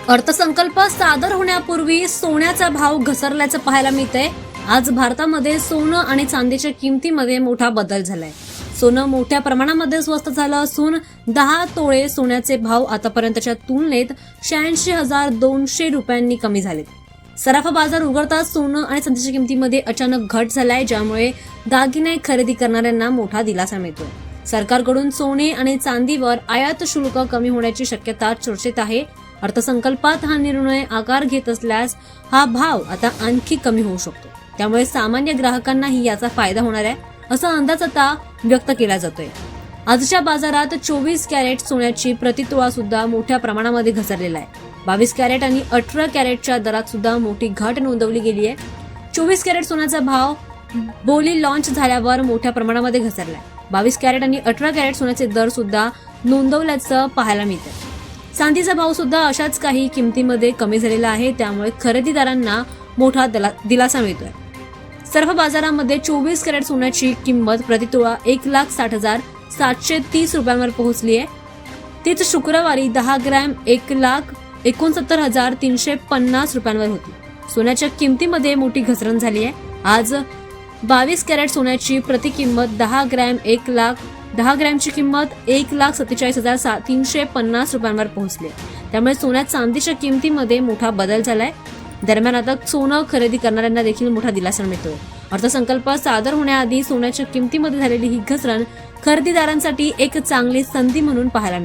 अर्थसंकल्प सादर होण्यापूर्वी सोन्याचा भाव घसरल्याचं पाहायला मिळतंय। आज भारतामध्ये सोनं आणि चांदीच्या किमतीमध्ये मोठा बदल झालाय। सोनं मोठ्या प्रमाणामध्ये स्वस्त झालं असून 10 तोळे सोन्याचे भाव आतापर्यंतच्या तुलनेत 86,200 रुपयांनी कमी झालेत। सराफा बाजार उघडताच सोनं आणि चांदीच्या किमतीमध्ये अचानक घट झालाय, ज्यामुळे दागिने खरेदी करणाऱ्यांना मोठा दिलासा मिळतोय। सरकारकडून सोने आणि चांदीवर आयात शुल्क कमी होण्याची शक्यता चर्चेत आहे। अर्थसंकल्पात हा निर्णय आकार घेत असल्यास हा भाव आता आणखी कमी होऊ शकतो, त्यामुळे सामान्य ग्राहकांनाही याचा फायदा होणार आहे असा अंदाज आता व्यक्त केला जातोय। आजच्या बाजारात 24 कॅरेट सोन्याची प्रतितोळा सुद्धा मोठ्या प्रमाणामध्ये घसरलेला आहे। 22 कॅरेट आणि 18 कॅरेटच्या दरात सुद्धा मोठी घट नोंदवली गेली आहे। 24 कॅरेट सोन्याचा भाव बोली लॉन्च झाल्यावर मोठ्या प्रमाणामध्ये घसरलाय। 22 कॅरेट आणि 18 कॅरेट सोन्याचे दर सुद्धा नोंदवल्याचं पाहायला मिळतंय। चांदीचा भाव सुद्धा अशाच काही किमतीमध्ये कमी झालेला आहे, त्यामुळे खरेदीदारांना मोठा दिलासा मिळतोय। सर्व बाजारामध्ये 24 कॅरेट सोन्याची किंमत प्रतितोळा 1,60,730 रुपयांवर पोहोचली आहे। तीच शुक्रवारी 10 ग्रॅम 1,69,350 रुपयांवर होती। सोन्याच्या किमतीमध्ये मोठी घसरण झाली आहे। आज 22 कॅरेट सोन्याची प्रति किंमत 10 ग्रॅमची किंमत 1,47,350 रुपयांवर पोहोचली। त्यामुळे सोन्यात चांदीच्या किमतीमध्ये मोठा बदल झालाय। दरम्यान आता सोनं खरेदी करणाऱ्यांना देखील मोठा दिलासा मिळतोय। अर्थसंकल्प सादर होण्याआधी सोन्याच्या किमतीमध्ये झालेली ही घसरण खरेदीदारांसाठी एक चांगली संधी म्हणून पाहायला मिळते।